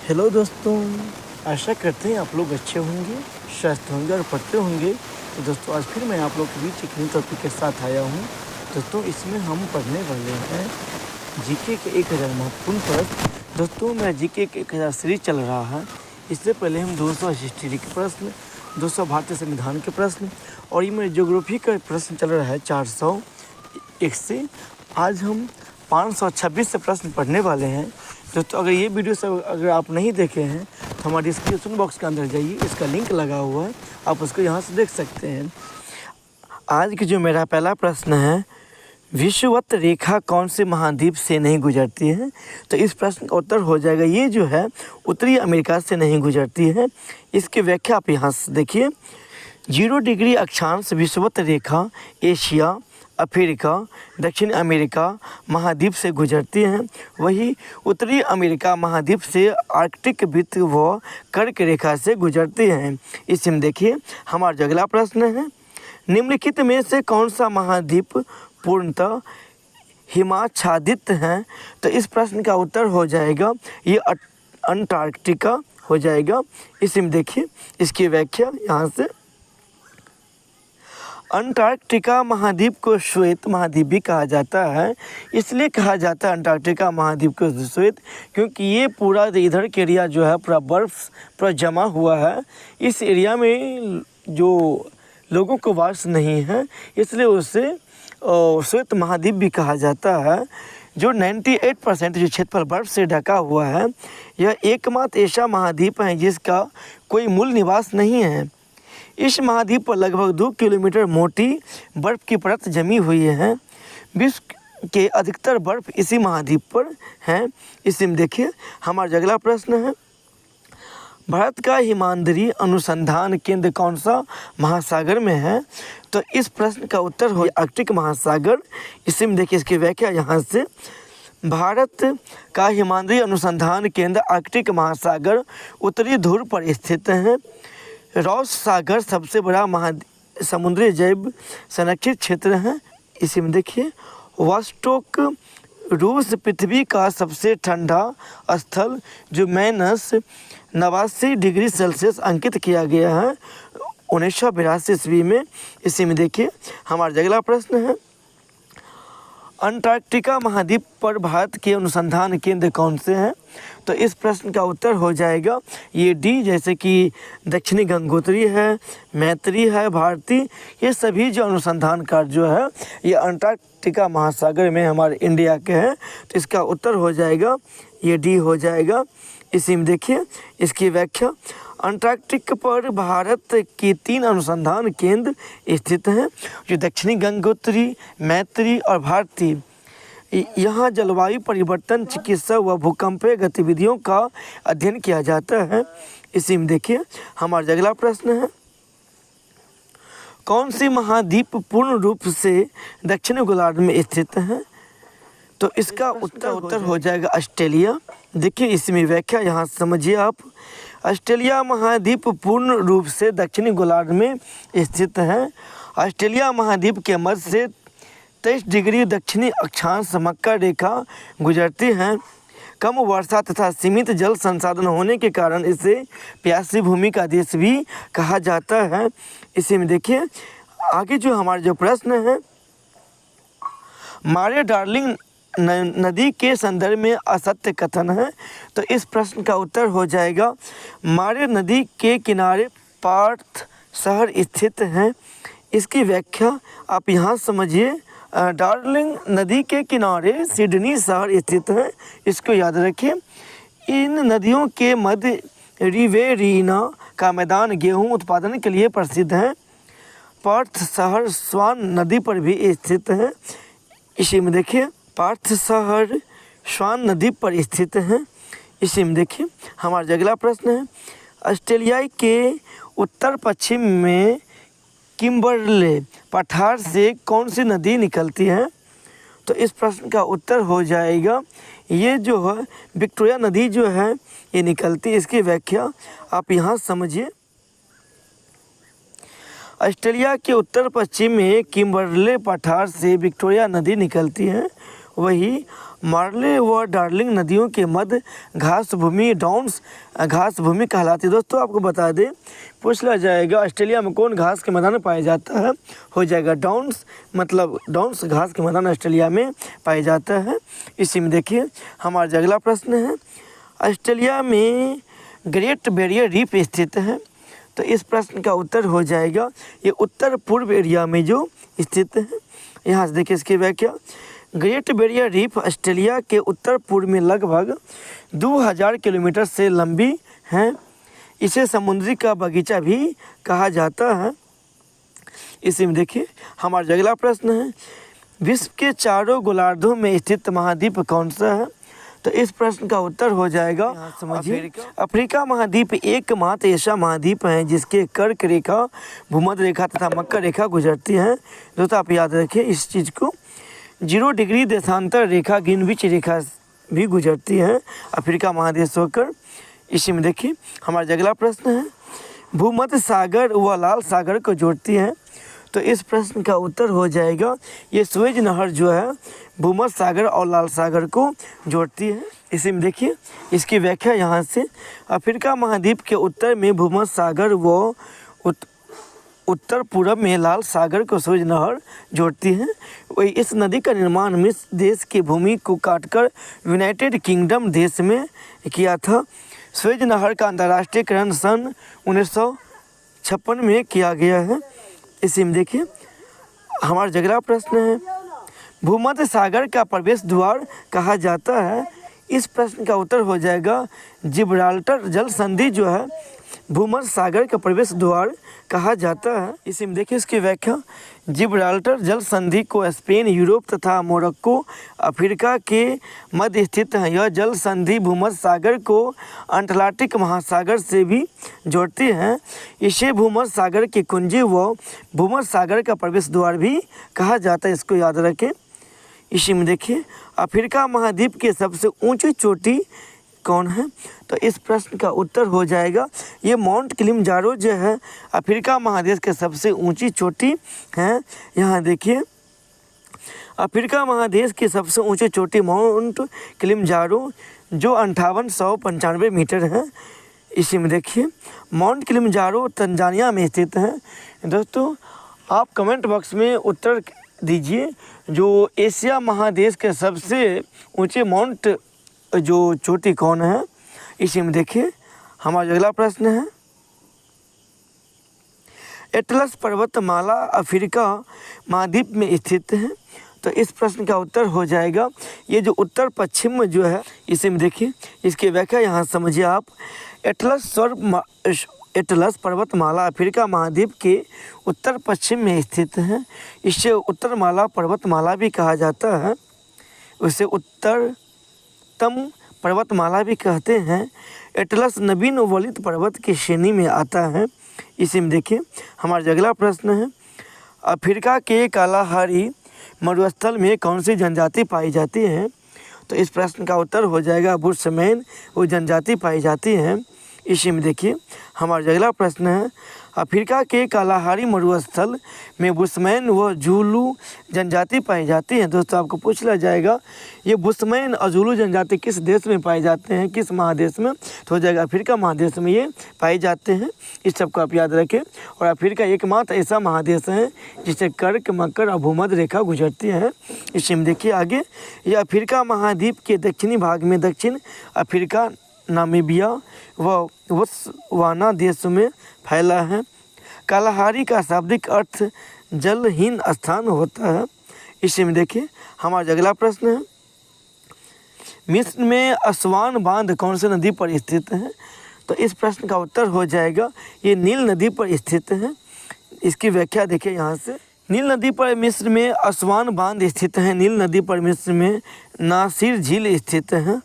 Hello दोस्तों, आशा करते हैं आप लोग अच्छे होंगे, स्वस्थ होंगे और पढ़ते होंगे। तो दोस्तों आज फिर मैं आप लोग के बीच एक नई टॉपिक के साथ आया हूँ। दोस्तों इसमें हम पढ़ने वाले हैं जीके के 1000 महत्वपूर्ण प्रश्न। दोस्तों मेरा जीके के 1000 सीरीज चल रहा है। इससे पहले हम 200 हिस्ट्री के प्रश्न, 200 भारतीय संविधान के प्रश्न और ये मेरे ज्योग्राफी का प्रश्न चल रहा है 401 से। आज हम 526 से प्रश्न पढ़ने वाले हैं। दोस्तों अगर ये वीडियो सब अगर आप नहीं देखे हैं तो हमारे डिस्क्रिप्शन बॉक्स के अंदर जाइए, इसका लिंक लगा हुआ है, आप उसको यहाँ से देख सकते हैं। आज की जो मेरा पहला प्रश्न है, विषुवत रेखा कौन से महाद्वीप से नहीं गुजरती है? तो इस प्रश्न का उत्तर हो जाएगा ये जो है उत्तरी अमेरिका से नहीं गुजरती है। इसकी व्याख्या आप यहाँ से देखिए। 0 डिग्री अक्षांश विषुवत रेखा एशिया, अफ्रीका, दक्षिण अमेरिका महाद्वीप से गुजरती हैं। वही उत्तरी अमेरिका महाद्वीप से आर्कटिक वृत्त व कर्क रेखा से गुजरती हैं। इसमें देखिए हमारा जो अगला प्रश्न है, निम्नलिखित में से कौन सा महाद्वीप पूर्णतः हिमाच्छादित है? तो इस प्रश्न का उत्तर हो जाएगा ये अंटार्कटिका हो जाएगा। इसमें देखिए इसकी व्याख्या यहाँ से। अंटार्कटिका महाद्वीप को श्वेत महाद्वीप भी कहा जाता है। इसलिए कहा जाता है अंटार्कटिका महाद्वीप को श्वेत, क्योंकि ये पूरा इधर के एरिया जो है पूरा बर्फ़ पूरा जमा हुआ है। इस एरिया में जो लोगों को वास नहीं है, इसलिए उसे श्वेत महाद्वीप भी कहा जाता है। जो 98% जो क्षेत्रफल बर्फ़ से ढका हुआ है, यह एकमात्र ऐसा महाद्वीप है जिसका कोई मूल निवास नहीं है। इस महाद्वीप पर लगभग 2 किलोमीटर मोटी बर्फ़ की परत जमी हुई है। विश्व के अधिकतर बर्फ़ इसी महाद्वीप पर है। इसमें देखिए हमारा अगला प्रश्न है, भारत का हिमाद्री अनुसंधान केंद्र कौन सा महासागर में है? तो इस प्रश्न का उत्तर हो आर्कटिक महासागर। इसमें देखिए इसकी व्याख्या यहाँ से। भारत का हिमाद्री अनुसंधान केंद्र आर्कटिक महासागर उत्तरी ध्रुव पर स्थित है। रॉस सागर सबसे बड़ा समुद्री जैव संरक्षित क्षेत्र है। इसी में देखिए वॉस्टोक रूस पृथ्वी का सबसे ठंडा स्थल जो -89 डिग्री सेल्सियस अंकित किया गया है 1982 ईस्वी में। इसी में देखिए हमारा अगला प्रश्न है, अंटार्कटिका महाद्वीप पर भारत के अनुसंधान केंद्र कौन से हैं? तो इस प्रश्न का उत्तर हो जाएगा ये डी, जैसे कि दक्षिणी गंगोत्री है, मैत्री है, भारती, ये सभी जो अनुसंधान कार्य जो है ये अंटार्कटिका महासागर में हमारे इंडिया के हैं। तो इसका उत्तर हो जाएगा ये डी हो जाएगा। इसी में देखिए इसकी व्याख्या। अंटार्कटिक पर भारत के 3 अनुसंधान केंद्र स्थित हैं, जो दक्षिणी गंगोत्री, मैत्री और भारती। यहाँ जलवायु परिवर्तन, चिकित्सा व भूकंपीय गतिविधियों का अध्ययन किया जाता है। इसी में देखिए हमारा अगला प्रश्न है, कौन सी महाद्वीप पूर्ण रूप से दक्षिणी गोलार्ध में स्थित है? तो इसका उत्तर हो जाएगा ऑस्ट्रेलिया। देखिए इसमें व्याख्या यहाँ समझिए आप। ऑस्ट्रेलिया महाद्वीप पूर्ण रूप से दक्षिणी गोलार्ध में स्थित है। ऑस्ट्रेलिया महाद्वीप के मध्य से 23 डिग्री दक्षिणी अक्षांश मक्का रेखा गुजरती है। कम वर्षा तथा सीमित जल संसाधन होने के कारण इसे प्यासी भूमि का देश भी कहा जाता है। इसी में देखिए आगे जो हमारा जो प्रश्न है, मारे डार्लिंग नदी के संदर्भ में असत्य कथन है। तो इस प्रश्न का उत्तर हो जाएगा मारे नदी के किनारे पार्थ शहर स्थित है। इसकी व्याख्या आप यहाँ समझिए। डार्लिंग नदी के किनारे सिडनी शहर स्थित है, इसको याद रखिए। इन नदियों के मध्य रिवेरीना का मैदान गेहूं उत्पादन के लिए प्रसिद्ध है। पार्थ शहर स्वान नदी पर भी स्थित है। इसी में देखिए पार्थ शहर स्वान नदी पर स्थित है। इसी में देखिए हमारा अगला प्रश्न है, ऑस्ट्रेलिया के उत्तर पश्चिम में किम्बरले पठार से कौन सी नदी निकलती है? तो इस प्रश्न का उत्तर हो जाएगा ये जो है विक्टोरिया नदी जो है ये निकलती है। इसकी व्याख्या आप यहाँ समझिए। ऑस्ट्रेलिया के उत्तर पश्चिम में किम्बरले पठार से विक्टोरिया नदी निकलती है। वही मार्ले व डार्लिंग नदियों के मध्य घास भूमि डाउन्स घास भूमि कहलाती है। दोस्तों आपको बता दें, पूछ लिया जाएगा ऑस्ट्रेलिया में कौन घास के मैदान में पाया जाता है, हो जाएगा डाउन्स, मतलब डाउन्स घास के मैदान ऑस्ट्रेलिया में पाया जाता है। इसी में देखिए हमारा अगला प्रश्न है, ऑस्ट्रेलिया में ग्रेट बैरियर रीफ स्थित है। तो इस प्रश्न का उत्तर हो जाएगा ये उत्तर पूर्व एरिया में जो स्थित है। यहाँ से देखिए इसकी व्याख्या, ग्रेट बैरियर रीफ ऑस्ट्रेलिया के उत्तर पूर्व में लगभग 2000 किलोमीटर से लंबी है। इसे समुद्री का बगीचा भी कहा जाता है। इसी में देखिए हमारा अगला प्रश्न है, विश्व के चारों गोलार्धों में स्थित महाद्वीप कौन सा है। तो इस प्रश्न का उत्तर हो जाएगा, समझिए, अफ्रीका महाद्वीप एकमात्र ऐसा महाद्वीप है जिसके कर्क रेखा, भूमध्य रेखा तथा मकर रेखा गुजरती है। दोस्तों आप याद रखिए इस चीज़ को, 0 डिग्री देशांतर रेखा ग्रीनविच रेखा भी गुजरती है अफ्रीका महादेश होकर। इसी में देखिए हमारा अगला प्रश्न है, भूमध्य सागर व लाल सागर को जोड़ती है। तो इस प्रश्न का उत्तर हो जाएगा ये सुएज नहर जो है भूमध्य सागर और लाल सागर को जोड़ती है। इसी में देखिए इसकी व्याख्या यहाँ से, अफ्रीका महाद्वीप के उत्तर में भूमध्य सागर व उत्तर पूर्व में लाल सागर को सुएज नहर जोड़ती है। वही इस नदी का निर्माण मिस्र देश की भूमि को काटकर यूनाइटेड किंगडम देश में किया था। सुएज नहर का अंतर्राष्ट्रीयकरण सन 1956 में किया गया है। इसी में देखिए हमारा अगला प्रश्न है, भूमध्य सागर का प्रवेश द्वार कहा जाता है। इस प्रश्न का उत्तर हो जाएगा जिब्राल्टर जल संधि जो है भूमध्य सागर का प्रवेश द्वार कहा जाता है। इसी में देखिए इसकी व्याख्या, जिब्राल्टर जल संधि को स्पेन, यूरोप तथा मोरक्को अफ्रीका के मध्य स्थित है। यह जल संधि भूमध्य सागर को अटलांटिक महासागर से भी जोड़ती है। इसे भूमध्य सागर की कुंजी व भूमध्य सागर का प्रवेश द्वार भी कहा जाता है, इसको याद रखें। इसी में देखिए अफ्रीका महाद्वीप की सबसे ऊंची चोटी कौन है। तो इस प्रश्न का उत्तर हो जाएगा ये माउंट किलिमंजारो जो है अफ्रीका महादेश के सबसे ऊंची चोटी है। यहाँ देखिए अफ्रीका महादेश की सबसे ऊंची चोटी माउंट किलिमंजारो जो 5895 मीटर है। इसी में देखिए माउंट किलिमंजारो तंजानिया में स्थित है। दोस्तों आप कमेंट बॉक्स में उत्तर दीजिए जो एशिया महादेश के सबसे ऊंचे माउंट जो चोटी कौन है। इसी में देखिए हमारा अगला प्रश्न है, एटलस पर्वतमाला अफ्रीका महाद्वीप में स्थित है। तो इस प्रश्न का उत्तर हो जाएगा ये जो उत्तर पश्चिम में जो है। इसी में देखिए इसकी व्याख्या यहाँ समझिए आप, एटलस पर्वतमाला अफ्रीका महाद्वीप के उत्तर पश्चिम में स्थित है। इसे उत्तरमाला पर्वतमाला भी कहा जाता है, उसे उत्तरतम पर्वतमाला भी कहते हैं। एटलस नवीन वलित पर्वत की श्रेणी में आता है। इसी में देखिए हमारा अगला प्रश्न है, अफ्रीका के कालाहारी मरुस्थल में कौन सी जनजाति पाई जाती है। तो इस प्रश्न का उत्तर हो जाएगा बुशमैन, वो जनजाति पाई जाती है। इसी में देखिए हमारा अगला प्रश्न है, अफ्रीका के कालाहारी मरुस्थल में बुशमैन व जूलू जनजाति पाई जाती है। दोस्तों आपको पूछ लिया जाएगा ये बुशमैन और जूलू जनजाति किस देश में पाए जाते हैं, किस महादेश में। तो हो जाएगा अफ्रीका महादेश में ये पाए जाते हैं। इस सबको आप याद रखें। और अफ्रीका एकमात्र ऐसा महादेश है जिसे कर्क, मकर और भूमध्य रेखा गुजरती है। इसी में देखिए आगे, यह अफ्रीका महाद्वीप के दक्षिणी भाग में दक्षिण अफ्रीका, नामीबिया व बोत्सवाना देशों में फैला है। कालाहारी का शाब्दिक अर्थ जलहीन स्थान होता है। इसी में देखिए हमारा अगला प्रश्न है, मिस्र में असवान बांध कौन सी नदी पर स्थित है। तो इस प्रश्न का उत्तर हो जाएगा ये नील नदी पर स्थित है। इसकी व्याख्या देखिए यहाँ से, नील नदी पर मिस्र में असवान बांध स्थित है। नील नदी पर मिस्र में नासिर झील स्थित है।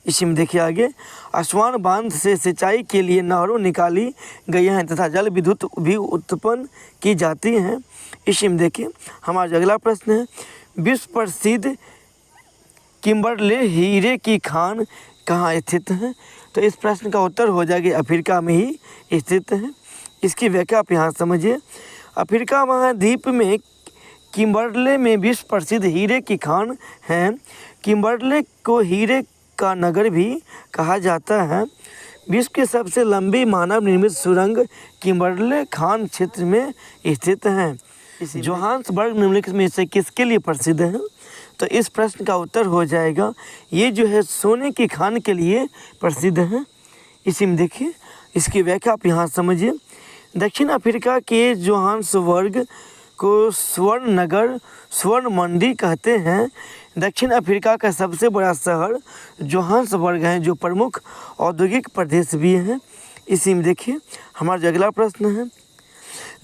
इसी में देखिए आगे, असवान बांध से सिंचाई के लिए नहरों निकाली गई हैं तथा जल विद्युत भी उत्पन्न की जाती हैं। इसी में देखिए हमारा अगला प्रश्न है, विश्व प्रसिद्ध किम्बरले हीरे की खान कहाँ स्थित है। तो इस प्रश्न का उत्तर हो जाएगा अफ्रीका में ही स्थित है। इसकी व्याख्या आप यहाँ समझिए, अफ्रीका महाद्वीप में किम्बर्ले में विश्व प्रसिद्ध हीरे की खान है। किम्बर्ले को हीरे का नगर भी कहा जाता है। विश्व की सबसे लंबी मानव निर्मित सुरंग किम्बर्ले खान क्षेत्र में स्थित है। जोहान्सबर्ग निम्नलिखित में से किसके लिए प्रसिद्ध है? तो इस प्रश्न का उत्तर हो जाएगा, ये जो है सोने की खान के लिए प्रसिद्ध है। इसी में देखिए, इसकी व्याख्या आप यहाँ समझिए। दक्षिण अफ्रीका के जोहान्सबर्ग को स्वर्ण नगर, स्वर्ण मंडी कहते हैं। दक्षिण अफ्रीका का सबसे बड़ा शहर जोहान्सबर्ग है, जो प्रमुख औद्योगिक प्रदेश भी है। इसी में देखिए, हमारा जो अगला प्रश्न है,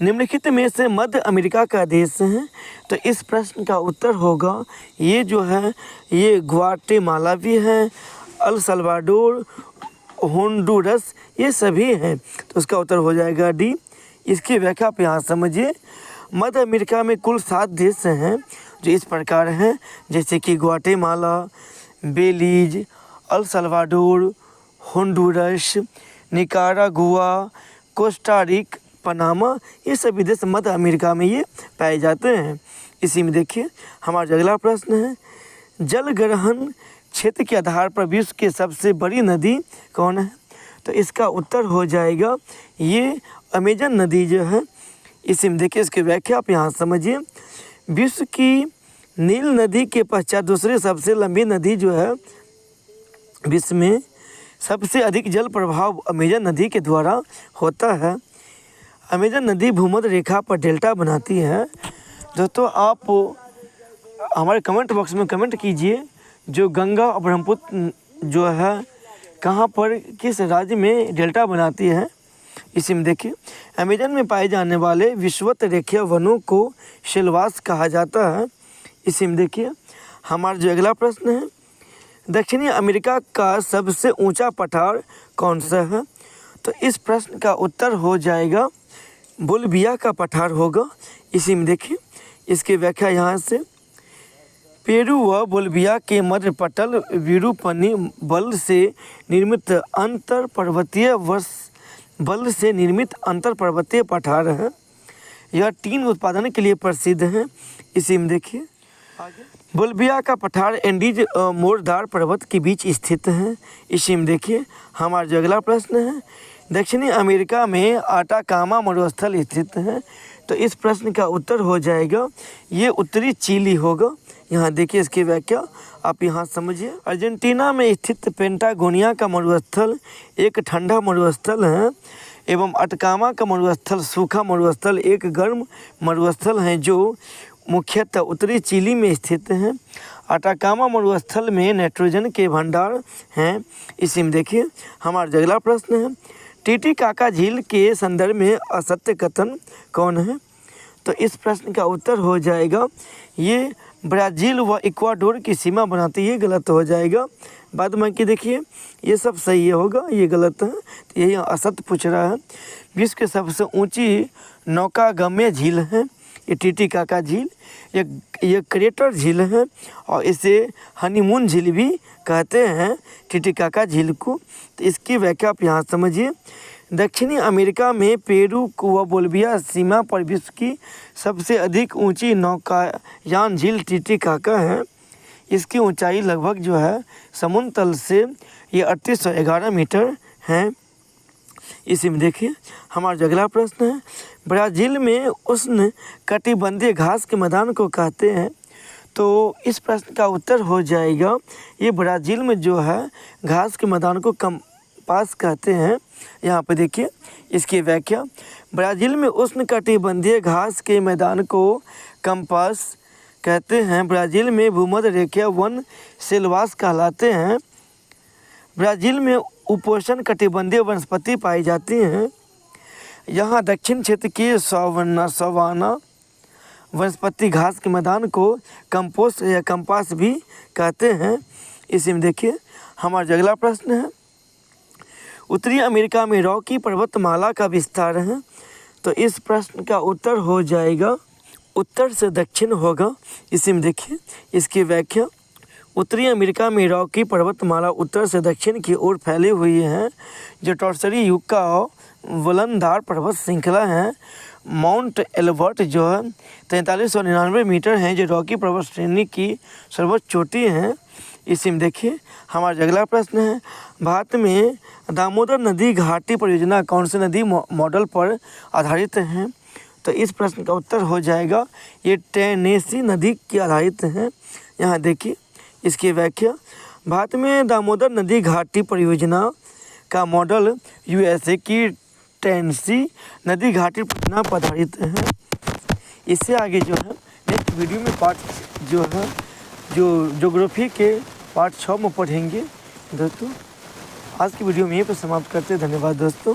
निम्नलिखित में से मध्य अमेरिका का देश है। तो इस प्रश्न का उत्तर होगा, ये जो है ये ग्वाटेमाला भी है, अल सल्वाडोर, होंडुरस, ये सभी हैं। तो उसका उत्तर हो जाएगा डी। इसकी व्याख्या आप यहाँ समझिए। मध्य अमेरिका में कुल 7 देश हैं जो इस प्रकार हैं, जैसे कि Guatemala, Belize, El Salvador, Honduras, Nicaragua, Costa Rica, Panama, ये सभी देश मध्य अमेरिका में ये पाए जाते हैं। इसी में देखिए, हमारा अगला प्रश्न है, जल ग्रहण क्षेत्र के आधार पर विश्व की सबसे बड़ी नदी कौन है? तो इसका उत्तर हो जाएगा ये अमेजन नदी जो है। इसी में देखिए, इसकी व्याख्या आप यहाँ समझिए। विश्व की नील नदी के पश्चात दूसरी सबसे लंबी नदी जो है, विश्व में सबसे अधिक जल प्रभाव अमेजन नदी के द्वारा होता है। अमेजन नदी भूमध्य रेखा पर डेल्टा बनाती है। दोस्तों, आप हमारे कमेंट बॉक्स में कमेंट कीजिए, जो गंगा और ब्रह्मपुत्र जो है कहाँ पर, किस राज्य में डेल्टा बनाती है। इसी में देखिए, अमेजन में पाए जाने वाले विषुवत रेखीय वनों को शेलवास कहा जाता है। इसी में देखिए, हमारा जो अगला प्रश्न है, दक्षिणी अमेरिका का सबसे ऊंचा पठार कौन सा है? तो इस प्रश्न का उत्तर हो जाएगा बोलिविया का पठार होगा। इसी में देखिए, इसकी व्याख्या यहाँ से, पेरू व बोलिविया के मध्य पटल विरूपणी बल से निर्मित अंतर पर्वतीय पठार है। यह टीन उत्पादन के लिए प्रसिद्ध है। इसी में देखिए, बोलिविया का पठार एंडीज मोरदार पर्वत के बीच स्थित है। इसी में देखिए, हमारा जो अगला प्रश्न है, दक्षिणी अमेरिका में आटाकामा मरुस्थल स्थित है। तो इस प्रश्न का उत्तर हो जाएगा ये उत्तरी चिली होगा। यहाँ देखिए, इसकी व्याख्या आप यहाँ समझिए। अर्जेंटीना में स्थित पेंटागोनिया का मरुस्थल एक ठंडा मरुस्थल है, एवं अटकामा का मरुस्थल सूखा मरुस्थल एक गर्म मरुस्थल है, जो मुख्यतः उत्तरी चिली में स्थित है। अटाकामा मरुस्थल में नाइट्रोजन के भंडार हैं। इसी में देखिए, हमारा अगला प्रश्न है, टीटीकाका झील के संदर्भ में असत्य कथन कौन है? तो इस प्रश्न का उत्तर हो जाएगा ये ब्राज़ील व इक्वाडोर की सीमा बनाती है, गलत हो जाएगा। बाद में कि देखिए, ये सब सही होगा, ये गलत है। तो यही असत्य पूछ रहा है। विश्व की सबसे ऊंची नौकागम्य झील है ये टीटीकाका झील। ये क्रेटर झील है और इसे हनीमून झील भी कहते हैं, टीटीकाका झील को। तो इसकी व्याख्या आप यहाँ समझिए। दक्षिणी अमेरिका में पेरू व बोलिविया सीमा पर विश्व की सबसे अधिक ऊंची नौकायान झील टीटीकाका है। इसकी ऊंचाई लगभग जो है समुद्र तल से ये 3811 मीटर है। इसी में देखिए, हमारा अगला प्रश्न है, ब्राज़ील में उष्ण कटिबंधीय घास के मैदान को कहते हैं। तो इस प्रश्न का उत्तर हो जाएगा ये ब्राज़ील में जो है घास के मैदान को कंपास कहते हैं। यहाँ पे देखिए, इसकी व्याख्या, ब्राज़ील में उष्ण कटिबंधीय घास के मैदान को कंपास कहते हैं। ब्राज़ील में भूमध्य रेखीय वन शेलवास कहलाते हैं। ब्राज़ील में उपोष्ण कटिबंधीय वनस्पति पाई जाती हैं। यहाँ दक्षिण क्षेत्र की सवाना वनस्पति घास के मैदान को कंपोस्ट या कंपास भी कहते हैं। इसी में देखिए, हमारा अगला प्रश्न है, उत्तरी अमेरिका में रॉकी पर्वतमाला का विस्तार है। तो इस प्रश्न का उत्तर हो जाएगा उत्तर से दक्षिण होगा। इसी में देखिए, इसकी व्याख्या, उत्तरी अमेरिका में रॉकी पर्वतमाला उत्तर से दक्षिण की ओर फैली हुई है, जो टॉर्सरी युग का वलनदार पर्वत श्रृंखला है। माउंट एल्बर्ट जो है 4399 मीटर हैं, जो रॉकी पर्वत श्रेणी की सर्वोच्च चोटी हैं। इसी में देखिए हमारा अगला प्रश्न है, भारत में दामोदर नदी घाटी परियोजना कौन से नदी मॉडल पर आधारित है? तो इस प्रश्न का उत्तर हो जाएगा ये टेनेसी नदी की आधारित है। यहाँ देखिए इसकी व्याख्या, भारत में दामोदर नदी घाटी परियोजना का मॉडल यूएसए की टेनेसी नदी घाटी परियोजना पर आधारित है। इससे आगे जो है नेक्स्ट वीडियो में पार्ट जो है जो ज्योग्राफी के पार्ट 6 में पढ़ेंगे दोस्तों। आज की वीडियो में यहीं पर समाप्त करते हैं। धन्यवाद दोस्तों।